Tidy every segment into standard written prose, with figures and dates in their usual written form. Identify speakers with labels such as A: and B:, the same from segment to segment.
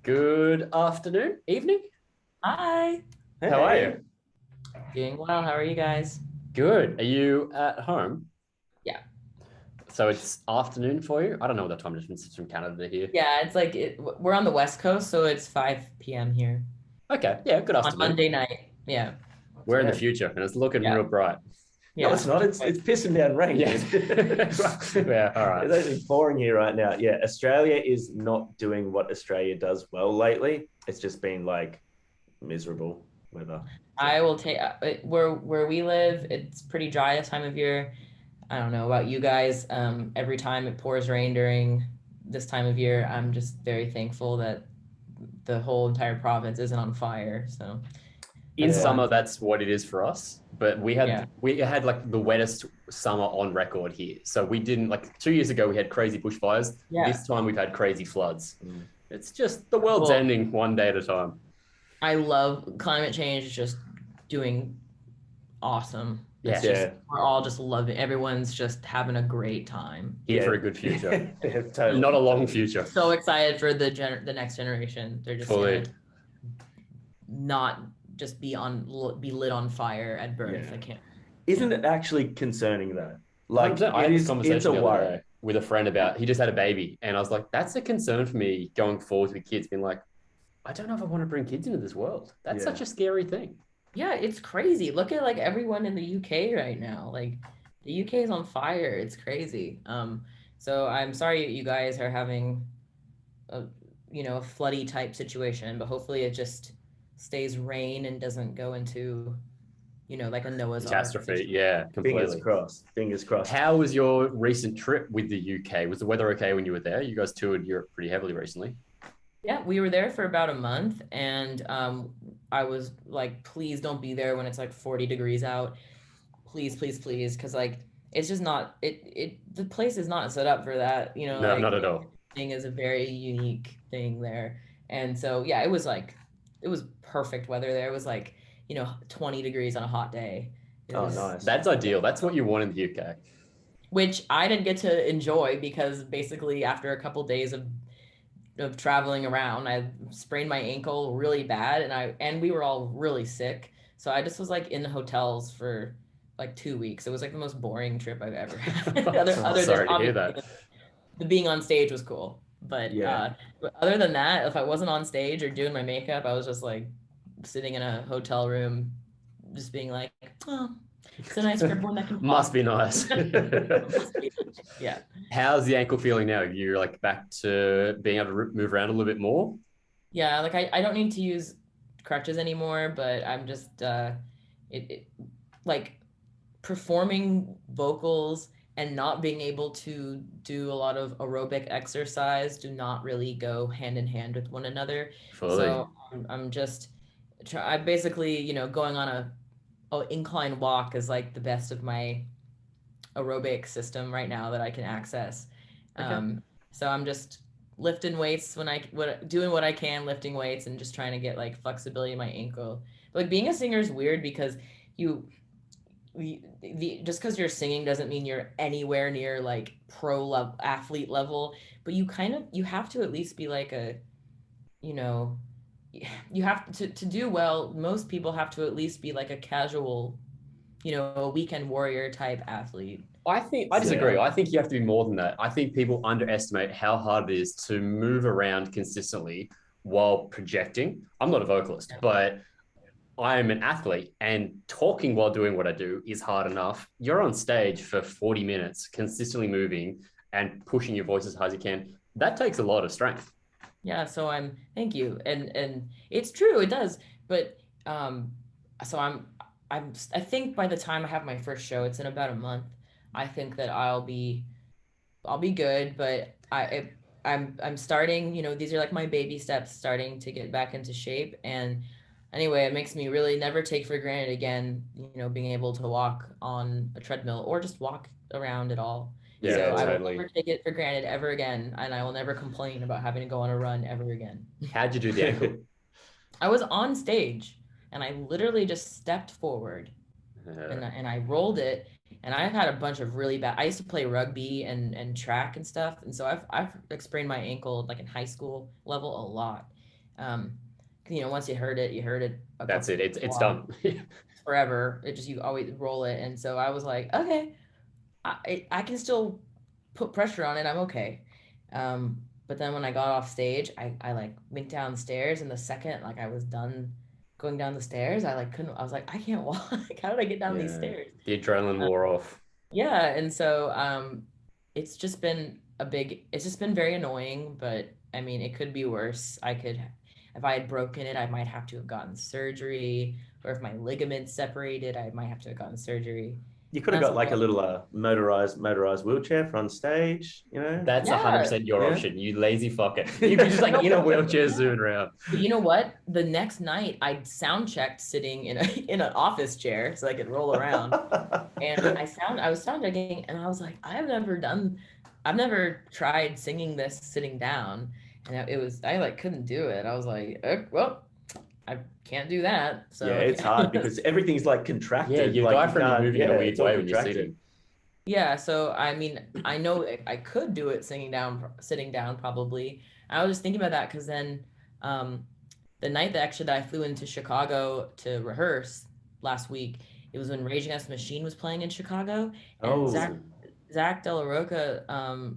A: Good afternoon, evening.
B: Hi.
A: How are
C: Hey,
A: you?
B: Doing well. How are you guys?
A: Good. Are you at home?
B: Yeah.
A: So it's afternoon for you? I don't know what the time difference is from Canada to here.
B: Yeah, it's like we're on the West Coast, so it's 5 p.m. here
A: Okay, yeah, good
B: on
A: afternoon.
B: Monday night. Yeah.
A: We're in the
C: yeah.
A: future and it's looking
B: Yeah.
A: real bright.
C: No,
B: Yeah.
C: it's not. It's pissing down rain.
A: Yeah.
C: It's
A: Yeah, all right.
C: actually pouring here right now. Yeah, Australia is not doing what Australia does well lately. It's just been like miserable weather. So
B: I will take where we live, it's pretty dry this time of year. I don't know about you guys. Every time it pours rain during this time of year, I'm just very thankful that the whole entire province isn't on fire. So
A: In
B: that's all
C: yeah,
B: I'm
A: summer,
B: saying.
A: that's what it is for us. But we
B: Yeah.
A: had we had like the wettest summer on record here. So we didn't like 2 years ago we had crazy bushfires.
B: Yeah.
A: This time we've had crazy floods.
C: mm,
A: It's just the world's
B: Well,
A: ending one day at a time.
B: I love climate change is just doing awesome. It's
A: Yeah,
B: just
C: yeah,
B: we're all just loving. Everyone's just having a great time.
A: here
C: yeah,
A: for a good future.
C: yeah, totally.
A: Not a long future.
B: So excited for the next generation. They're just
A: Fully.
B: gonna not just be lit on fire at birth.
C: Yeah.
B: I can't.
C: Isn't
B: Yeah.
C: it actually concerning though? Like
A: 100%. I
C: it
A: had this
C: is. It's
A: conversation
C: a
A: the other
C: worry.
A: day with a friend about he just had a baby. And I was like, that's a concern for me going forward with kids, being like, I don't know if I want to bring kids into this world. That's
C: Yeah,
A: such a scary thing.
B: Yeah, it's crazy. Look at like everyone in the UK right now. Like the UK is on fire. It's crazy. So I'm sorry you guys are having a a floody type situation, but hopefully it just stays rain and doesn't go into, like a Noah's Ark
A: Catastrophe.
B: situation.
A: Yeah,
C: fingers
A: completely.
C: crossed. Fingers crossed.
A: How was your recent trip with the UK? Was the weather okay when you were there? You guys toured Europe pretty heavily recently.
B: Yeah, we were there for about a month, and I was like, please don't be there when it's like 40 degrees out. Please, please, please, because like it's just not the place is not set up for that.
A: No, not
B: Like
A: at all.
B: thing is a very unique thing there. And so yeah, it was perfect weather there. It was like, 20 degrees on a hot day. It
C: Oh,
B: was
C: nice.
A: That's ideal. That's what you want in the UK.
B: which I didn't get to enjoy because basically after a couple days of traveling around, I sprained my ankle really bad and we were all really sick. So I just was like in the hotels for like 2 weeks. It was like the most boring trip I've ever had.
C: Oh,
B: Other than
A: Sorry to hear
B: obviously
A: that.
B: the being on stage was cool.
C: Yeah.
B: But other than that, if I wasn't on stage or doing my makeup, I was just like sitting in a hotel room, just being like, oh, it's a nice for everyone that can
A: Must
B: talk.
A: be nice.
B: Yeah.
A: How's the ankle feeling now? You're like back to being able to move around a little bit more?
B: Yeah, like I don't need to use crutches anymore, but I'm just it like performing vocals and not being able to do a lot of aerobic exercise do not really go hand in hand with one another.
A: Fully.
B: So I'm just I basically, going on a incline walk is like the best of my aerobic system right now that I can access.
C: Okay.
B: So I'm just lifting weights doing what I can, lifting weights and just trying to get like flexibility in my ankle. But like being a singer is weird because you just because you're singing doesn't mean you're anywhere near like pro level athlete level, but you have to at least be like you know you have to do well. Most people have to at least be like a casual, a weekend warrior type athlete.
A: I
C: Yeah.
A: disagree. I think you have to be more than that. I think people underestimate how hard it is to move around consistently while projecting. I'm not a vocalist, but I'm an athlete and talking while doing what I do is hard enough. You're on stage for 40 minutes, consistently moving and pushing your voice as hard as you can. That takes a lot of strength.
B: Yeah, so thank you. And it's true, it does. But so I think by the time I have my first show, it's in about a month. I think that I'll be good, but I'm starting, these are like my baby steps starting to get back into shape. And anyway, it makes me really never take for granted again, being able to walk on a treadmill or just walk around at all.
A: Yeah,
B: So
C: Yeah.
B: I will
C: Yeah.
B: never
A: totally.
B: take it for granted ever again, and I will never complain about having to go on a run ever again.
A: How'd you do the ankle?
B: I was on stage and I literally just stepped forward
A: Uh,
B: and I rolled it. And I've had a bunch of really bad. I used to play rugby and track and stuff, and so I've sprained my ankle like in high school level a lot. Once you heard it.
A: That's it. It's done.
B: Forever. It just, you always roll it. And so I was like, okay, I can still put pressure on it. I'm okay. But then when I got off stage, I like went downstairs, and the second like I was done going down the stairs, I like couldn't. I was like, I can't walk. How did I get down these stairs?
A: The adrenaline wore off.
B: Yeah, and so it's just been very annoying, but I mean, it could be worse. If I had broken it, I might have to have gotten surgery, or if my ligaments separated, I might have to have gotten surgery.
C: You could have got like a little motorized wheelchair for on stage,
A: That's 100% your option. You lazy fucker. You could just like in a wheelchair zooming around.
B: But you know what? The next night, I sound checked sitting in an office chair so I could roll around, and I was sound checking, and I was like, I've never tried singing this sitting down, and I like couldn't do it. I was like, well, I can't do that. So
C: yeah, it's hard because everything's like contracted.
A: Yeah, your diaphragm is moving in a weird way when you're sitting.
B: Yeah, so I mean, I know I could do it sitting down probably. I was just thinking about that because then the night that I flew into Chicago to rehearse last week, it was when Rage Against the Machine was playing in Chicago, and Zach De La Roca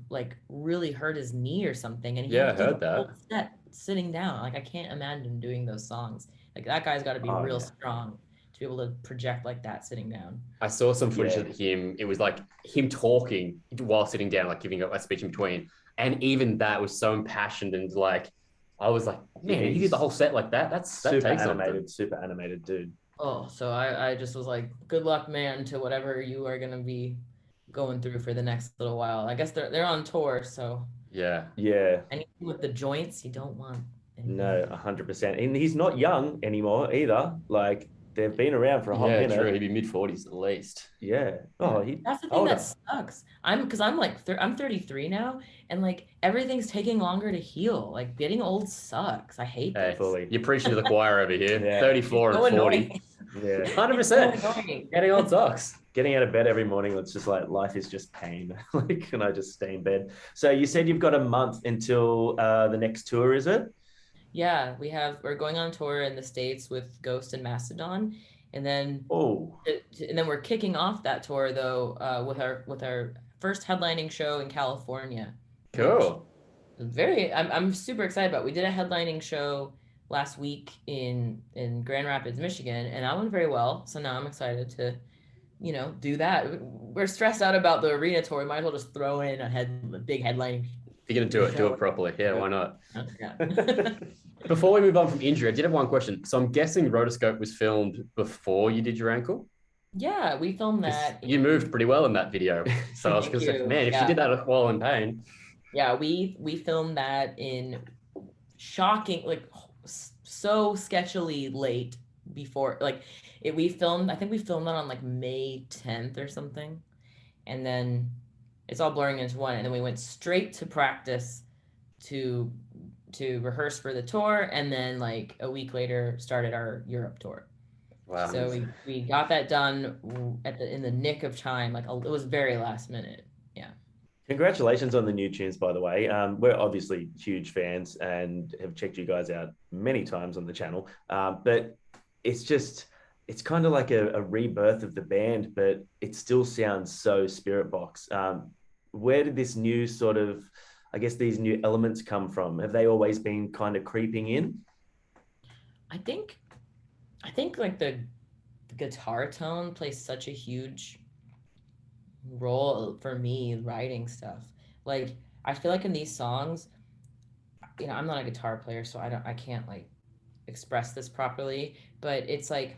B: like really hurt his knee or something, and he had to do the whole set sitting down. Like I can't imagine doing those songs. Like that guy's got to be real strong to be able to project like that sitting down.
A: I saw some footage of him. It was like him talking while sitting down, like giving a speech in between, and even that was so impassioned and like I was like, man, he did the whole set like that. That
C: super animated dude.
B: Oh, so I just was like, good luck, man, to whatever you are gonna be going through for the next little while. I guess they're on tour, so
C: yeah.
B: Anything with the joints, you don't want. Anything.
C: No, 100%. And he's not young anymore either. Like they've been around for a hot minute.
A: True. He'd be mid-40s at least.
C: Yeah. Oh,
B: that's the thing that sucks. I'm 33 now, and like everything's taking longer to heal. Like getting old sucks. I hate that.
A: You're preaching to the choir over here. 34 and 40.
B: Annoying.
C: Yeah.
A: 100%. Getting old sucks.
C: Getting out of bed every morning, it's just like life is just pain. Like, can I just stay in bed? So you said you've got a month until the next tour, is it?
B: Yeah, we're going on tour in the States with Ghost and Mastodon, and then we're kicking off that tour though with our first headlining show in California.
A: Cool.
B: I'm super excited about. We did a headlining show last week in Grand Rapids, Michigan, and that went very well. So now I'm excited to do that. We're stressed out about the arena tour. We might as well just throw in a big headlining.
A: If you're gonna do it properly, why not?
B: Yeah.
A: Before we move on from injury, I did have one question. So I'm guessing Rotoscope was filmed before you did your ankle?
B: Yeah, we filmed that.
A: You moved pretty well in that video. So I was just like, man, if you did that while in pain.
B: Yeah, we filmed that in shocking, like so sketchily late before, like I think we filmed that on like May 10th or something. And then it's all blurring into one. And then we went straight to practice to rehearse for the tour. And then like a week later started our Europe tour.
C: Wow.
B: So we got that done in the nick of time. Like it was very last minute. Yeah.
C: Congratulations on the new tunes, by the way. We're obviously huge fans and have checked you guys out many times on the channel. But it's kind of like a rebirth of the band, but it still sounds so Spiritbox. Where did this new sort of, I guess these new elements come from? Have they always been kind of creeping in?
B: I think like the guitar tone plays such a huge role for me writing stuff. Like I feel like in these songs, I'm not a guitar player, so I can't like express this properly, but it's like,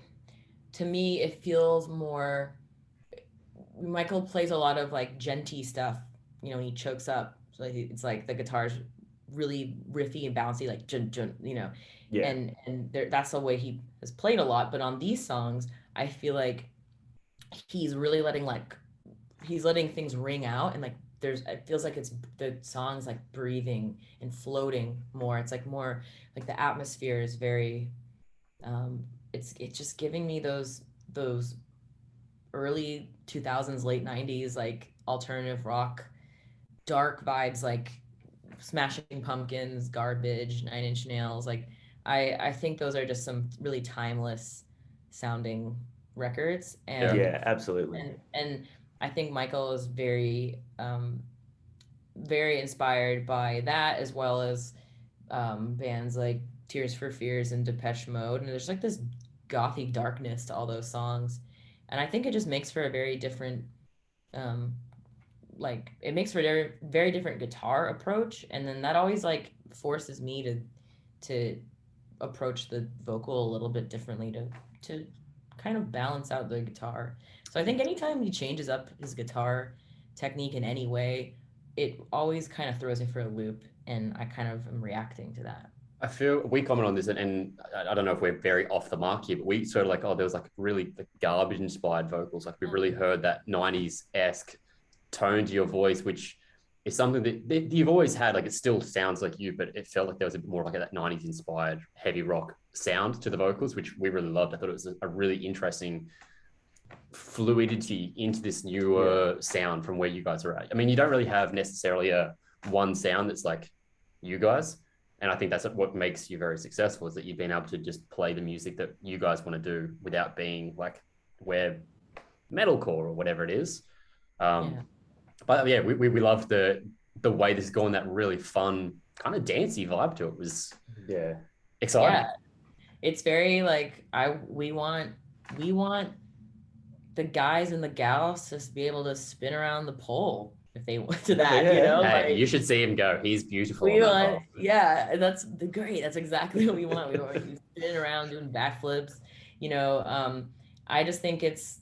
B: to me it feels more, Michael plays a lot of like genty stuff, he chokes up, so it's like the guitar's really riffy and bouncy, like yeah. And that's the way he has played a lot. But on these songs I feel like he's really letting things ring out, and like it feels like it's the song's like breathing and floating more. It's like more like the atmosphere is very it's just giving me those early 2000s, late 90s like alternative rock dark vibes, like Smashing Pumpkins, Garbage, Nine Inch Nails. Like I think those are just some really timeless sounding records.
C: Yeah, absolutely.
B: And I think Michael is very inspired by that, as well as bands like Tears for Fears and Depeche Mode. And there's like this gothy darkness to all those songs. And I think it just makes for a very different, um, like, it makes for a very different guitar approach. And then that always like forces me to approach the vocal a little bit differently to kind of balance out the guitar. So I think anytime he changes up his guitar technique in any way, it always kind of throws me for a loop, and I kind of am reacting to that.
A: I feel we comment on this, and I don't know if we're very off the mark here, but we sort of like, oh, there was like really like garbage inspired vocals. Like we really heard that 90s esque tone to your voice, which is something that you've always had. Like it still sounds like you, but it felt like there was a bit more like that 90s inspired heavy rock sound to the vocals, which we really loved. I thought it was a really interesting fluidity into this newer sound from where you guys are at. I mean, you don't really have necessarily a one sound that's like you guys. And I think that's what makes you very successful, is that you've been able to just play the music that you guys want to do without being like, we're metalcore or whatever it is. But yeah, we love the way this is going, that really fun kind of dancey vibe to it. Was exciting.
B: Yeah, it's very like we want the guys and the gals to be able to spin around the pole if they want to that, you know.
A: Hey,
B: like,
A: you should see him go. He's beautiful.
B: We want, yeah, that's great. That's exactly what we want. We want you spinning around doing backflips, you know. I just think it's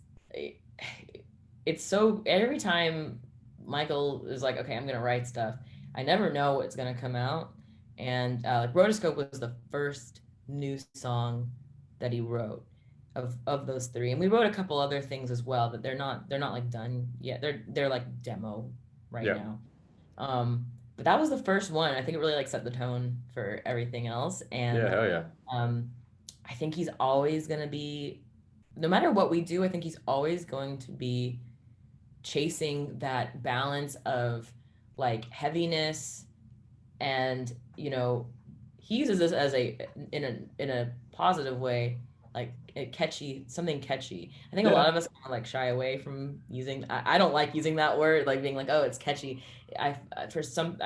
B: so, every time Michael is like, okay, I'm gonna write stuff, I never know what's gonna come out. And like Rotoscope was the first new song that he wrote of those three, and we wrote a couple other things as well, but they're not like done yet. They're like demo right now. But that was the first one. I think it really like set the tone for everything else. And I think he's always gonna be, no matter what we do, I think he's always going to be chasing that balance of like heaviness, and you know, he uses this as in a positive way, like something catchy. I think a lot of us kind of like shy away from using, I don't like using that word, like being like, oh, it's catchy. I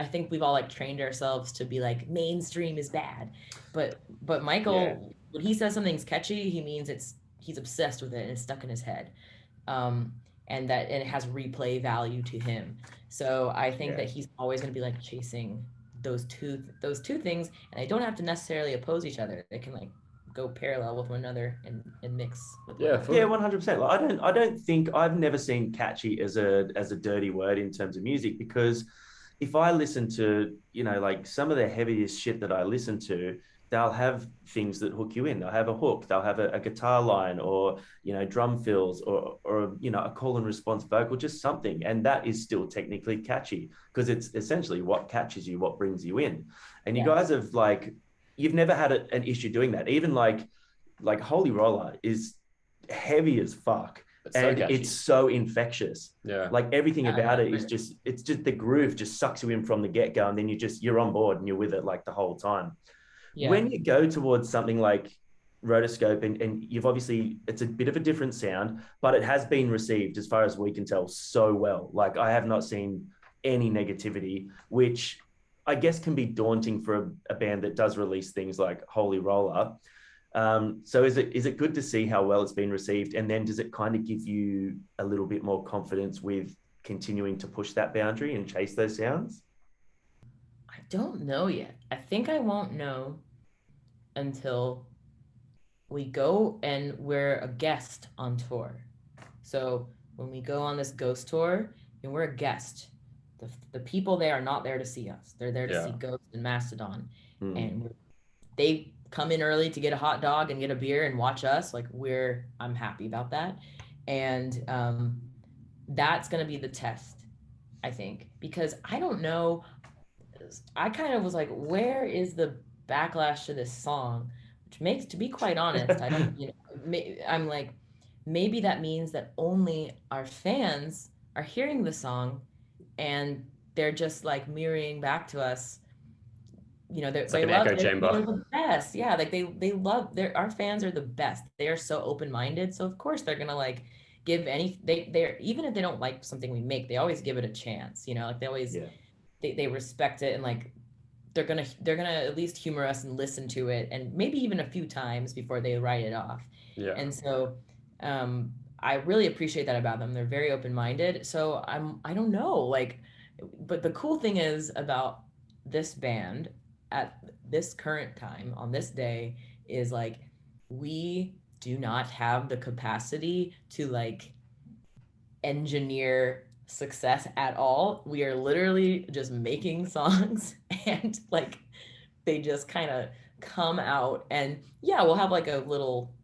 B: think we've all like trained ourselves to be like, mainstream is bad, but Michael, when he says something's catchy, he means he's obsessed with it and it's stuck in his head, and it has replay value to him. So I think that he's always going to be like chasing those two things, and they don't have to necessarily oppose each other. They can like go parallel with one another and mix with
C: 100%. I don't think, I've never seen catchy as a dirty word in terms of music, because if I listen to, you know, like some of the heaviest shit that I listen to, they'll have things that hook you in. They'll have a hook, they'll have a guitar line, or, you know, drum fills, or you know, a call and response vocal, just something. And that is still technically catchy, because it's essentially what catches you, what brings you in. And you guys have like, you've never had an issue doing that. Even like Holy Roller is heavy as fuck. It's so infectious. Like everything about it is just, it's just the groove just sucks you in from the get-go, and then you're on board and you're with it like the whole time. When you go towards something like Rotoscope, and you've obviously, it's a bit of a different sound, but it has been received, as far as we can tell, so well. Like I have not seen any negativity, which I guess can be daunting for a band that does release things like Holy Roller. So is it good to see how well it's been received? And then does it kind of give you a little bit more confidence with continuing to push that boundary and chase those sounds?
B: I don't know yet. I think I won't know until we go and we're a guest on tour. So when we go on this ghost tour and we're a guest, the people there are not there to see us. They're there to see Ghost and Mastodon. And they come in early to get a hot dog and get a beer and watch us. Like I'm happy about that. And that's going to be the test, I think, because I don't know. I kind of was like, where is the backlash to this song? Which makes, to be quite honest, I don't, you know, I'm like, maybe that means that only our fans are hearing the song and they're just like mirroring back to us you know,
A: It's like
B: they
A: an
B: love,
A: echo chamber.
B: they're the best. Yeah, like they love, our fans are the best. They are so open-minded. So of course they're gonna like give they're, even if they don't like something we make, they always give it a chance, you know, like they always,
C: Yeah.
B: they respect it, and like they're gonna at least humor us and listen to it, and maybe even a few times before they write it off.
A: Yeah.
B: And so I really appreciate that about them. They're very open-minded. So I don't know, like, but the cool thing is about this band at this current time on this day is like, we do not have the capacity to like engineer success at all. We are literally just making songs and like they just kind of come out. And yeah, we'll have like a little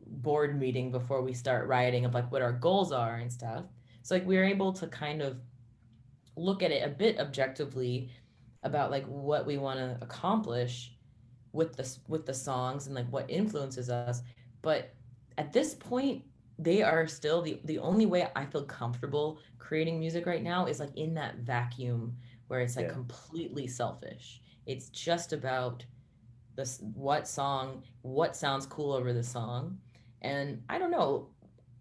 B: board meeting before we start writing of like what our goals are and stuff. So like we're able to kind of look at it a bit objectively about like what we want to accomplish with the songs and like what influences us. But at this point, they are still the only way I feel comfortable creating music right now is like in that vacuum where it's like completely selfish. It's just about this, what sounds cool over the song. And I don't know,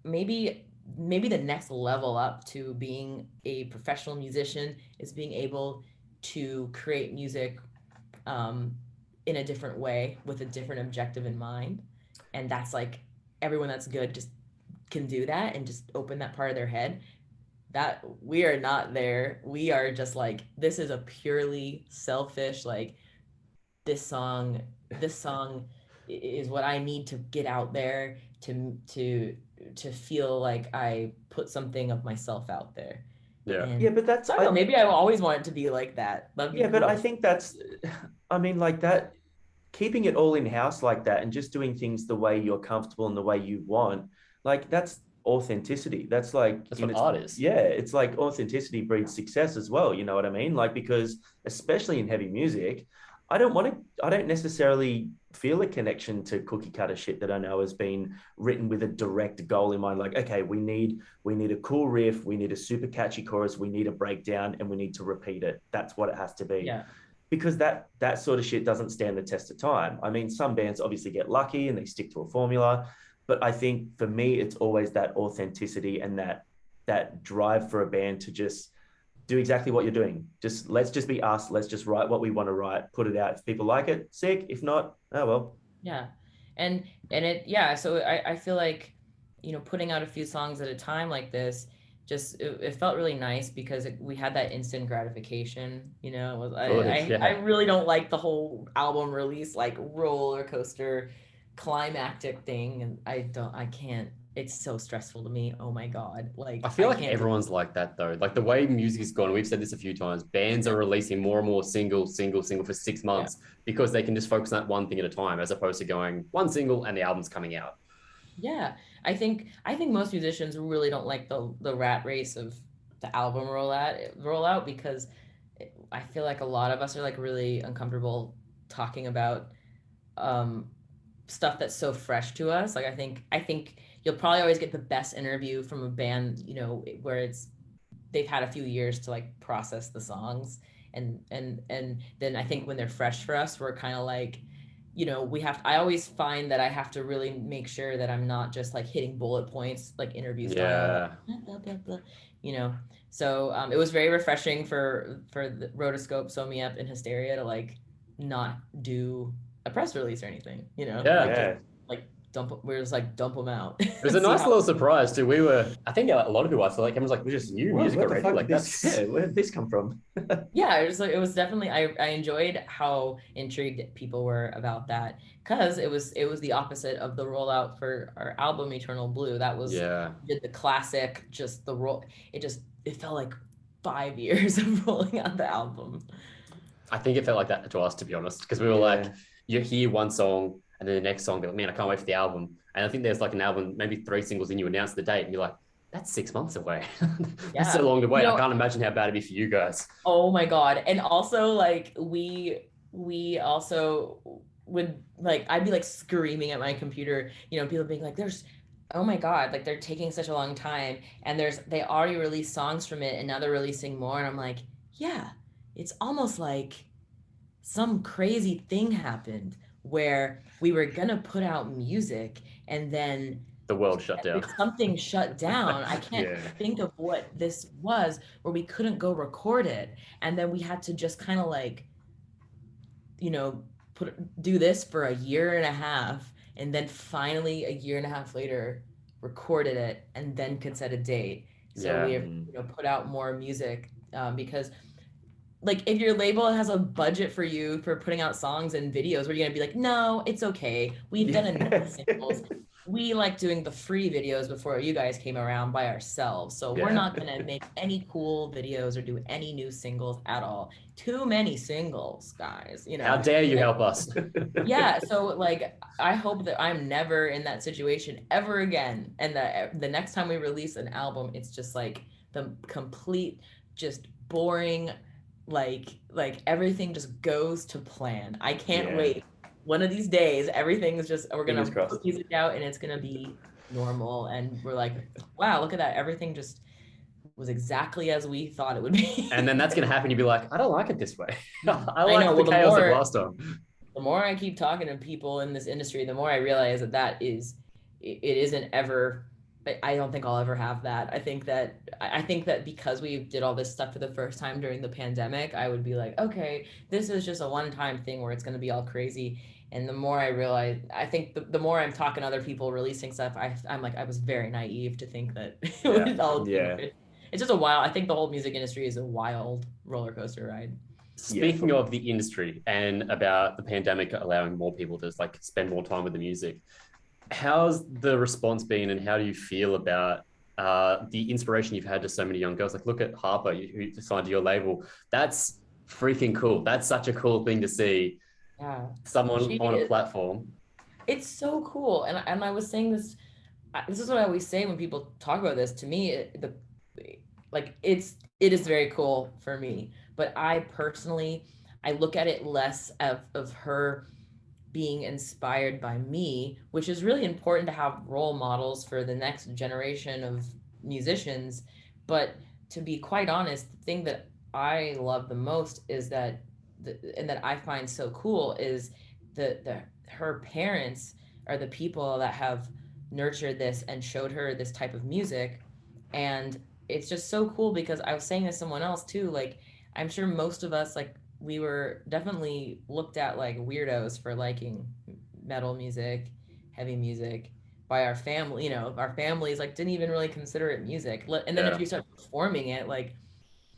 B: maybe the next level up to being a professional musician is being able to create music in a different way with a different objective in mind. And that's like, everyone that's good just can do that and just open that part of their head. That we are not there. We are just like, this is a purely selfish, like, this song is what I need to get out there to feel like I put something of myself out there.
A: Yeah.
B: And
C: Yeah, but that's,
B: I don't know, maybe I always want it to be like that. That'd be
C: yeah, but
B: cool.
C: I think that's, I mean, like that, keeping it all in house like that and just doing things the way you're comfortable and the way you want, like that's authenticity. That's like,
A: That's what art is.
C: yeah, it's like authenticity breeds success as well. You know what I mean? Like, because especially in heavy music, I don't necessarily feel a connection to cookie cutter shit that I know has been written with a direct goal in mind. Like, okay, we need a cool riff, we need a super catchy chorus, we need a breakdown, and we need to repeat it. That's what it has to be.
B: Yeah.
C: Because that sort of shit doesn't stand the test of time. I mean, some bands obviously get lucky and they stick to a formula, but I think for me, it's always that authenticity and that drive for a band to just do exactly what you're doing. Let's just be us. Let's just write what we want to write, put it out. If people like it, sick. If not, oh well.
B: Yeah. And it, yeah, so I feel like, you know, putting out a few songs at a time like this, just it felt really nice because we had that instant gratification, you know. It was, I really don't like the whole album release like roller coaster climactic thing, and I can't, it's so stressful to me. Oh my God. Like
A: I feel like
B: can't
A: everyone's like that though. Like the way music is gone, we've said this a few times, bands are releasing more and more single for 6 months because they can just focus on that one thing at a time as opposed to going one single and the album's coming out.
B: Yeah, I think most musicians really don't like the rat race of the album rollout because I feel like a lot of us are like really uncomfortable talking about stuff that's so fresh to us. Like I think you'll probably always get the best interview from a band, you know, where they've had a few years to like process the songs, and then I think when they're fresh for us, we're kind of like, you know, I always find that I have to really make sure that I'm not just like hitting bullet points like interview style, like, blah, blah, blah, you know. So it was very refreshing for the Rotoscope, Sew Me Up, and Hysteria to like not do a press release or anything, you know. Like we're just like dump them out.
A: It was a nice little surprise too. I think a lot of people, I feel like everyone's like, we're just new music already. Like
C: where did this come from?
B: Yeah, it was definitely, I enjoyed how intrigued people were about that, because it was the opposite of the rollout for our album Eternal Blue. That was did the classic, just the roll. It felt like 5 years of rolling out the album.
A: I think it felt like that to us, to be honest, because we were like, you hear one song and then the next song, man, I can't wait for the album. And I think there's like an album, maybe 3 singles, and you announce the date and you're like, that's 6 months away. That's so long to wait. You know, I can't imagine how bad it'd be for you guys.
B: Oh my God. And also like we also would like, I'd be like screaming at my computer, you know, people being like, oh my God, like they're taking such a long time, and they already released songs from it and now they're releasing more. And I'm like, yeah, it's almost like some crazy thing happened where we were gonna put out music and then
A: The world shut down.
B: something shut down. I can't
C: Yeah.
B: think of what this was, where we couldn't go record it. And then we had to just kind of like, you know, do this for a year and a half. And then finally, a year and a half later, recorded it and then could set a date. So
A: Yeah.
B: we have, put out more music because like if your label has a budget for you for putting out songs and videos, where you're gonna be like, no, it's okay. We've done enough singles. We like doing the free videos before you guys came around by ourselves. So we're not gonna make any cool videos or do any new singles at all. Too many singles, guys.
A: How dare you help us?
B: Yeah. So like I hope that I'm never in that situation ever again. And that the next time we release an album, it's just like the complete, just boring, like everything just goes to plan. I can't wait. One of these days, everything is just, we're gonna put music out and it's gonna be normal, and we're like, wow, look at that, everything just was exactly as we thought it would be.
A: And then that's gonna happen. You'd be like, I don't like it this way. I
B: know,
A: like the chaos of last time.
B: The more I keep talking to people in this industry, the more I realize that it isn't ever. I don't think I'll ever have that. I think that because we did all this stuff for the first time during the pandemic, I would be like, okay, this is just a one-time thing where it's going to be all crazy. And the more I realize, I think the more I'm talking to other people releasing stuff, I'm like, I was very naive to think that it would all. It's just a wild. I think the whole music industry is a wild roller coaster ride.
A: Speaking of the industry and about the pandemic allowing more people to like spend more time with the music, how's the response been, and how do you feel about the inspiration you've had to so many young girls? Like, look at Harper, who signed to your label. That's freaking cool. That's such a cool thing to see.
B: Yeah,
A: someone on a platform.
B: It's so cool, and I was saying this. This is what I always say when people talk about this. To me, it is very cool for me. But I personally, I look at it less of her being inspired by me, which is really important to have role models for the next generation of musicians. But to be quite honest, the thing that I love the most is that, and that I find so cool, is her parents are the people that have nurtured this and showed her this type of music. And it's just so cool, because I was saying to someone else too, like, I'm sure most of us, like, we were definitely looked at like weirdos for liking metal music, heavy music by our family. Our families like didn't even really consider it music. And then if you start performing it, like,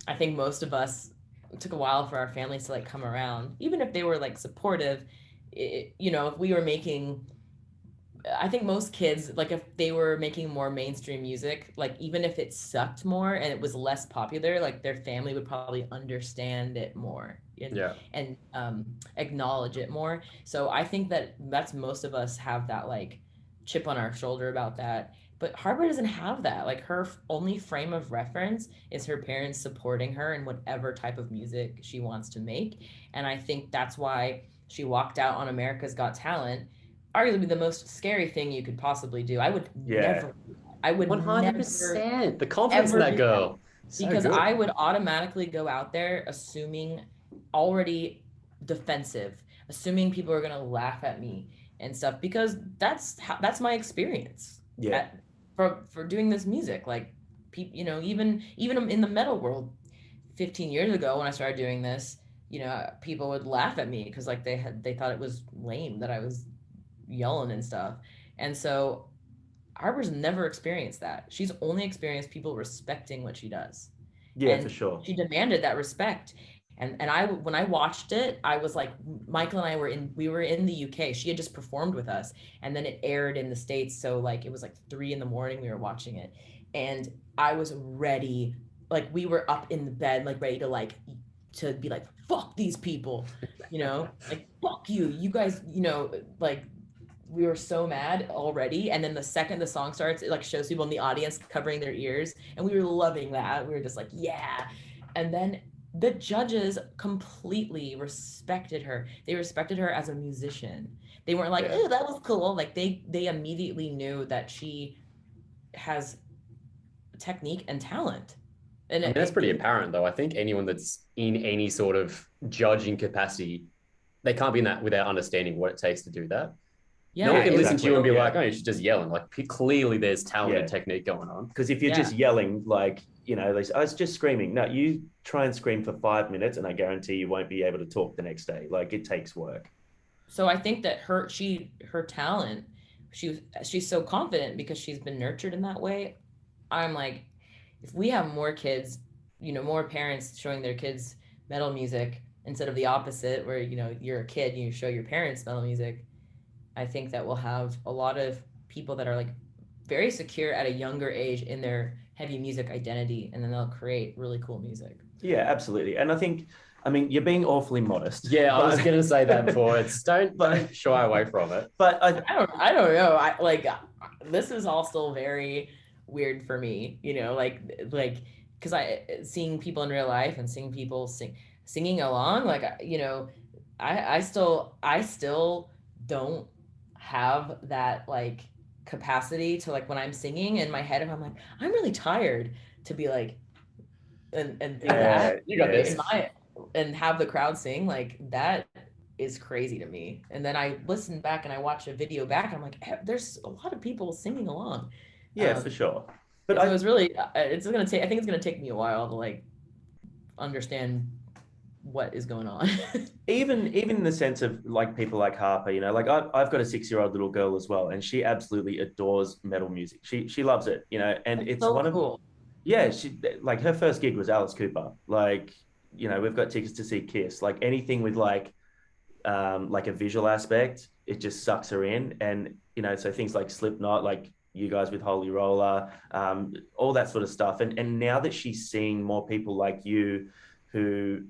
B: I think most of us, it took a while for our families to like come around, even if they were like supportive. If we were making, I think most kids, like, if they were making more mainstream music, like, even if it sucked more and it was less popular, like, their family would probably understand it more and acknowledge it more. So I think that's most of us have that like chip on our shoulder about that. But Harper doesn't have that. Like, her only frame of reference is her parents supporting her in whatever type of music she wants to make. And I think that's why she walked out on America's Got Talent, arguably the most scary thing you could possibly do. I would never. I would
A: 100%. The confidence in that girl.
B: Because good. I would automatically go out there assuming already defensive, assuming people are gonna laugh at me and stuff, because that's my experience. For doing this music, like, even in the metal world, 15 years ago when I started doing this, people would laugh at me because like they thought it was lame that I was yelling and stuff. And so Harper's never experienced that. She's only experienced people respecting what she does.
C: And for sure.
B: She demanded that respect. And when I watched it, I was like, Michael and I were in the UK. She had just performed with us, and then it aired in the States. So like, it was like 3 a.m. we were watching it, and I was ready. Like, we were up in the bed, like ready to be like, fuck these people, like, fuck you guys, like, we were so mad already. And then the second the song starts, it like shows people in the audience covering their ears, and we were loving that. We were just like, yeah. And then the judges completely respected her. They respected her as a musician. They weren't like, oh, that was cool. Like, they immediately knew that she has technique and talent. And
A: I mean, that's pretty apparent, though. I think anyone that's in any sort of judging capacity, they can't be in that without understanding what it takes to do that.
B: yeah,
A: No one can
B: it's
A: listen to you and be
C: yeah.
A: like, oh, you're just yelling. Like, clearly there's talent and
C: Yeah.
A: technique going on.
C: Because if you're
B: Yeah.
C: just yelling, like, they say, oh, it's just screaming. No, you try and scream for 5 minutes and I guarantee you won't be able to talk the next day. Like, it takes work.
B: So I think that her talent, she's so confident because she's been nurtured in that way. I'm like, if we have more kids, more parents showing their kids metal music instead of the opposite, where you're a kid and you show your parents metal music, I think that we'll have a lot of people that are like very secure at a younger age in their heavy music identity, and then they'll create really cool music.
C: Yeah, absolutely. And I mean, you're being awfully modest.
A: Yeah, I was going to say that before. It's don't shy away from it.
C: But
B: I don't know. I like this is all still very weird for me, like because seeing people in real life and seeing people singing along, like I still don't have that like capacity to like when I'm singing in my head, if I'm like I'm really tired, to be like and do that
A: you got this.
B: and have the crowd sing like that is crazy to me. And then I listen back and I watch a video back and I'm like, there's a lot of people singing along.
C: Yeah, for sure. But
B: it was really I think it's gonna take me a while to like understand what is going on.
C: even in the sense of like people like Harper, like I've got a 6-year-old little girl as well, and she absolutely adores metal music. She loves it, and
B: That's
C: it's
B: so
C: one
B: cool.
C: of yeah, she like her first gig was Alice Cooper. Like, we've got tickets to see Kiss. Like anything with like a visual aspect, it just sucks her in. And so things like Slipknot, like you guys with Holy Roller, all that sort of stuff. And now that she's seeing more people like you who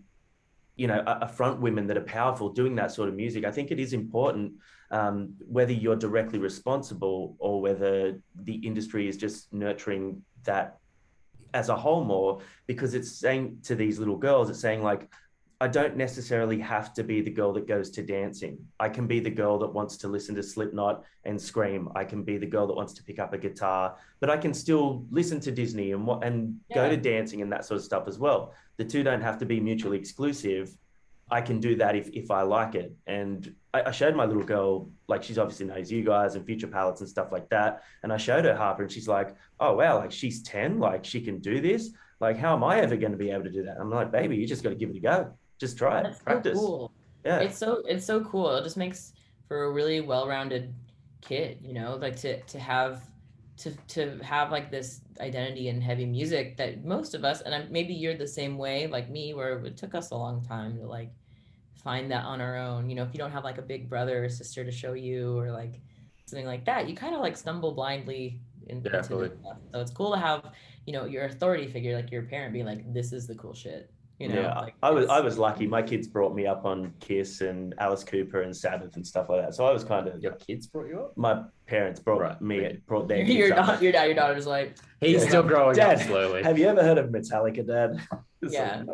C: are front women that are powerful doing that sort of music, I think it is important, whether you're directly responsible or whether the industry is just nurturing that as a whole more, because it's saying to these little girls, it's saying like, I don't necessarily have to be the girl that goes to dancing. I can be the girl that wants to listen to Slipknot and scream. I can be the girl that wants to pick up a guitar, but I can still listen to Disney and go to dancing and that sort of stuff as well. The two don't have to be mutually exclusive. I can do that if I like it. And I showed my little girl, like she's obviously knows you guys and Future Palettes and stuff like that. And I showed her Harper and she's like, oh, wow, like she's 10, like she can do this. Like, how am I ever going to be able to do that? I'm like, baby, you just got to give it a go. Just try it.
B: That's
C: practice.
B: So cool.
C: Yeah.
B: It's so cool. It just makes for a really well-rounded kid, like to have like this identity in heavy music that most of us, and maybe you're the same way like me, where it took us a long time to like find that on our own. If you don't have like a big brother or sister to show you or like something like that, you kind of like stumble blindly into this stuff. So it's cool to have, your authority figure, like your parent, being like, this is the cool shit.
C: Yeah,
B: like,
C: I was lucky. My kids brought me up on Kiss and Alice Cooper and Sabbath and stuff like that. So I was kind of,
A: your kids brought you up.
C: My parents brought brought their kids
B: your
C: up.
B: Your daughter's like,
A: he's still growing
C: Dad,
A: up slowly.
C: Have you ever heard of Metallica, Dad?
B: Yeah.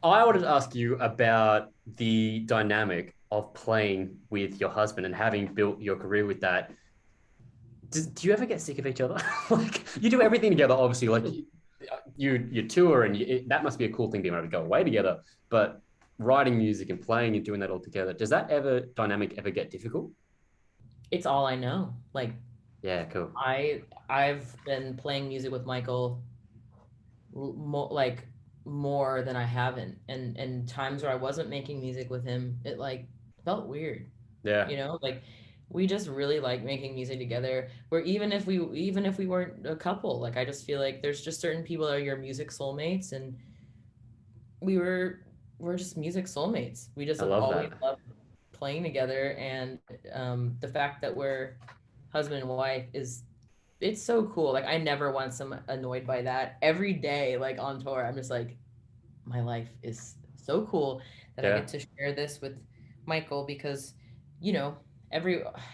A: I wanted to ask you about the dynamic of playing with your husband and having built your career with that. Do you ever get sick of each other? Like you do everything together, obviously. Like you tour, and that must be a cool thing being able to go away together. But writing music and playing and doing that all together, does that dynamic ever get difficult?
B: It's all I know. Like,
A: yeah, cool.
B: I've been playing music with Michael more than I haven't, and times where I wasn't making music with him, it like felt weird.
A: Yeah,
B: like we just really like making music together, where even if we weren't a couple, like I just feel like there's just certain people that are your music soulmates, and we're just music soulmates. We just always loved playing together, and the fact that we're husband and wife it's so cool. Like I never once am annoyed by that. Every day, like on tour, I'm just like, my life is so cool that I get to share this with Michael, because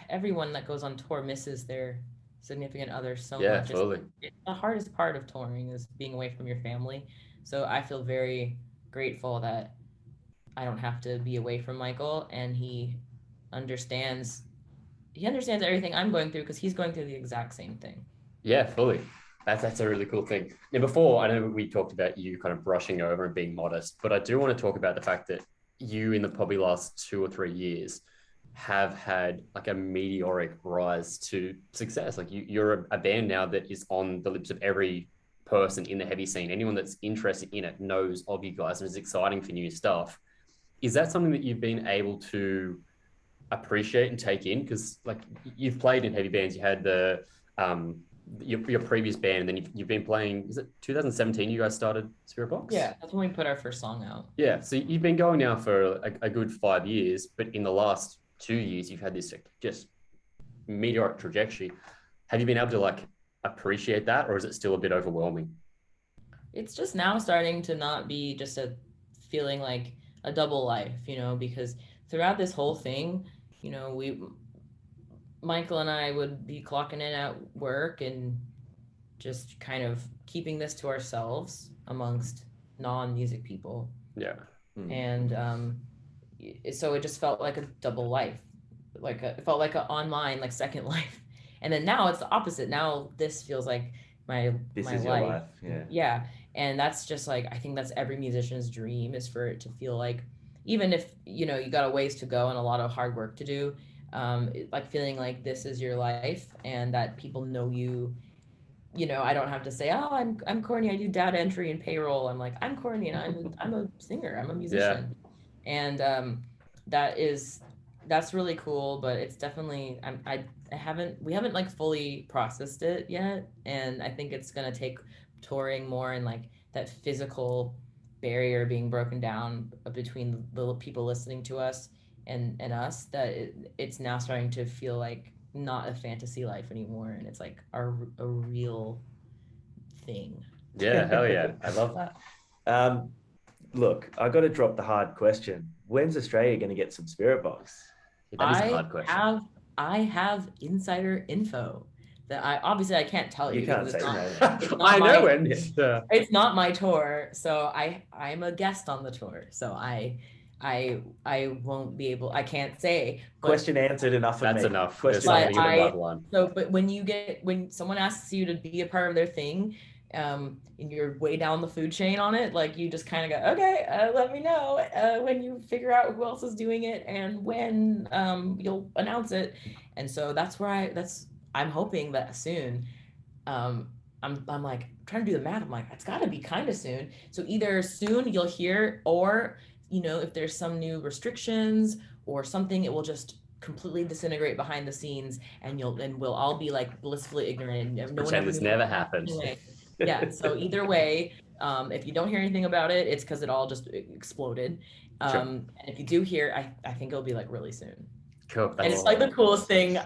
B: everyone that goes on tour misses their significant other so much.
A: Yeah, totally.
B: It's the hardest part of touring is being away from your family. So I feel very grateful that I don't have to be away from Michael, and he understands everything I'm going through, because he's going through the exact same thing.
A: Yeah, fully. That's a really cool thing. Now, before, I know we talked about you kind of brushing over and being modest, but I do want to talk about the fact that you, in the probably last 2 or 3 years, have had like a meteoric rise to success. Like you're a band now that is on the lips of every person in the heavy scene. Anyone that's interested in it knows of you guys and is exciting for new stuff. Is that something that you've been able to appreciate and take in? Because like you've played in heavy bands, you had the your previous band, and then you've been playing. Is it 2017? You guys started Spiritbox?
B: Yeah, that's when we put our first song out.
A: Yeah, so you've been going now for a good 5 years, but in the last 2 years, you've had this just meteoric trajectory. Have you been able to like appreciate that, or is it still a bit overwhelming?
B: It's just now starting to not be just a feeling like a double life, because throughout this whole thing, Michael and I would be clocking in at work and just kind of keeping this to ourselves amongst non-music people.
A: Yeah.
B: And so it just felt like a double life. It felt like an online, like second life. And then now it's the opposite. Now this feels like my
C: life.
B: Your
C: life. Yeah.
B: Yeah. And that's just like, I think that's every musician's dream, is for it to feel like, even if, you got a ways to go and a lot of hard work to do, like feeling like this is your life and that people know you. I don't have to say, oh, I'm Courtney, I do data entry and payroll. I'm like, I'm Courtney and I'm a singer, I'm a musician. Yeah. And that's really cool, but it's definitely, we haven't like fully processed it yet. And I think it's going to take touring more and like that physical barrier being broken down between the people listening to us and us, that it's now starting to feel like not a fantasy life anymore, and it's like a real thing.
A: Yeah, hell yeah. I love that.
C: Look, I got to drop the hard question. When's Australia going to get some Spiritbox?
A: That is a hard question.
B: I have insider info that I can't tell you.
C: You can't say
A: I know when.
B: It's not my tour, so I'm a guest on the tour, so I won't be able. I can't say.
C: Question answered. Enough.
A: That's
C: me.
A: enough.
B: But when someone asks you to be a part of their thing, and you're way down the food chain on it, like you just kind of go, okay, let me know when you figure out who else is doing it and when you'll announce it. And so that's where I'm hoping that soon. I'm like trying to do the math. I'm like, it's got to be kind of soon. So either soon you'll hear, or if there's some new restrictions or something, it will just completely disintegrate behind the scenes, and we'll all be like blissfully ignorant. And no
A: pretend this never happened.
B: Yeah. So either way, if you don't hear anything about it, it's because it all just exploded.
A: Sure.
B: And if you do hear, I think it'll be like really soon.
A: Cool.
B: And it's like the coolest thing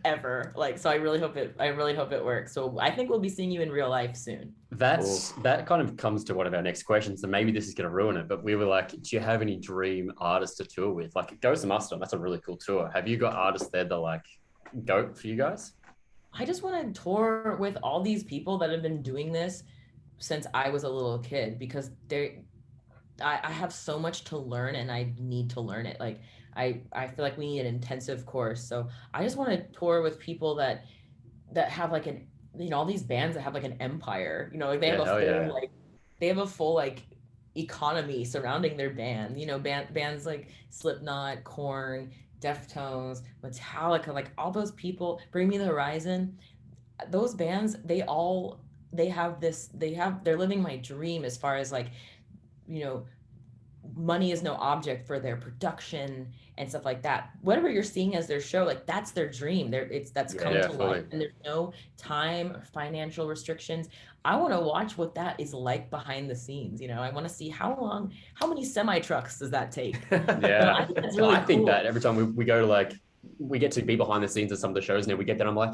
B: ever. Like, so I really hope it works. So I think we'll be seeing you in real life soon.
A: That kind of comes to one of our next questions, and maybe this is going to ruin it, but we were like, do you have any dream artists to tour with? Like Ghost of Mustard, that's a really cool tour. Have you got artists there that like go for you guys?
B: I just want to tour with all these people that have been doing this since I was a little kid, because I have so much to learn and I need to learn it. Like I feel like we need an intensive course. So I just want to tour with people that have like all these bands that have like an empire, like they have a full like economy surrounding their band, bands like Slipknot, Korn, Deftones, Metallica, like all those people, Bring Me the Horizon, those bands, they're living my dream as far as like, money is no object for their production and stuff like that. Whatever you're seeing as their show, like that's their dream. That's come to life, and there's no time or financial restrictions. I want to watch what that is like behind the scenes. I want to see how many semi trucks does that take?
A: Yeah,
B: I think that's really cool.
A: think that every time we go to we get to be behind the scenes of some of the shows, and then we get there, I'm like,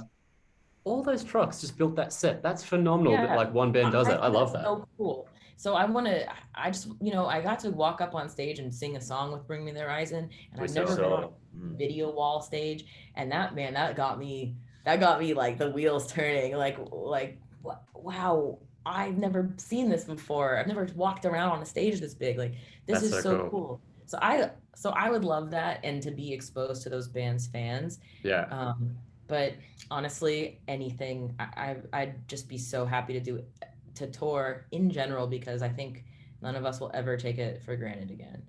A: all those trucks just built that set. That's phenomenal that like one band does it. I love that.
B: So cool. So I got to walk up on stage and sing a song with Bring Me the Horizon, and I've never been on a video wall stage, and that got me like the wheels turning, like wow, I've never seen this before. I've never walked around on a stage this big. Like this is so cool. So I would love that, and to be exposed to those bands' fans.
A: Yeah.
B: But honestly, anything, I'd just be so happy to tour in general, because I think none of us will ever take it for granted again.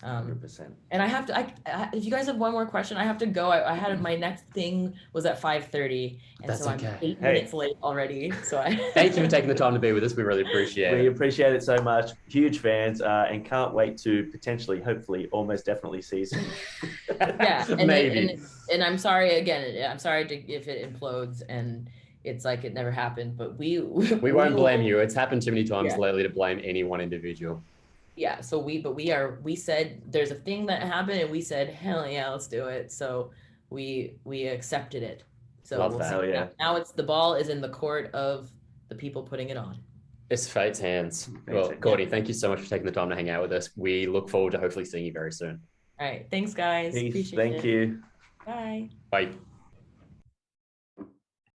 C: 100%.
B: And I have to, if you guys have one more question, I have to go. I had my next thing was at 5:30, and
A: That's
B: so
A: okay.
B: I'm 8 minutes late already. So
A: Thank you for taking the time to be with us. We really appreciate
C: We
A: it.
C: appreciate it so much. Huge fans, and can't wait to potentially, hopefully, almost definitely see some.
B: Yeah, and
A: Maybe.
B: and I'm sorry again. I'm sorry if it implodes and it's like it never happened, but we
A: won't blame you. It's happened too many times
B: Yeah.
A: lately to blame any one individual.
B: Yeah, so we said there's a thing that happened, and we said hell yeah, let's do it. So we accepted it. So
A: Love
B: we'll
A: that.
B: see.
C: Hell yeah.
B: Now it's the ball is in the court of the people putting it on.
A: It's fate's hands. Well, Courtney, thank you so much for taking the time to hang out with us. We look forward to hopefully seeing you very soon.
B: All right, thanks guys.
C: Peace.
B: Appreciate
C: Thank
B: it.
C: you.
B: Bye.
A: Bye.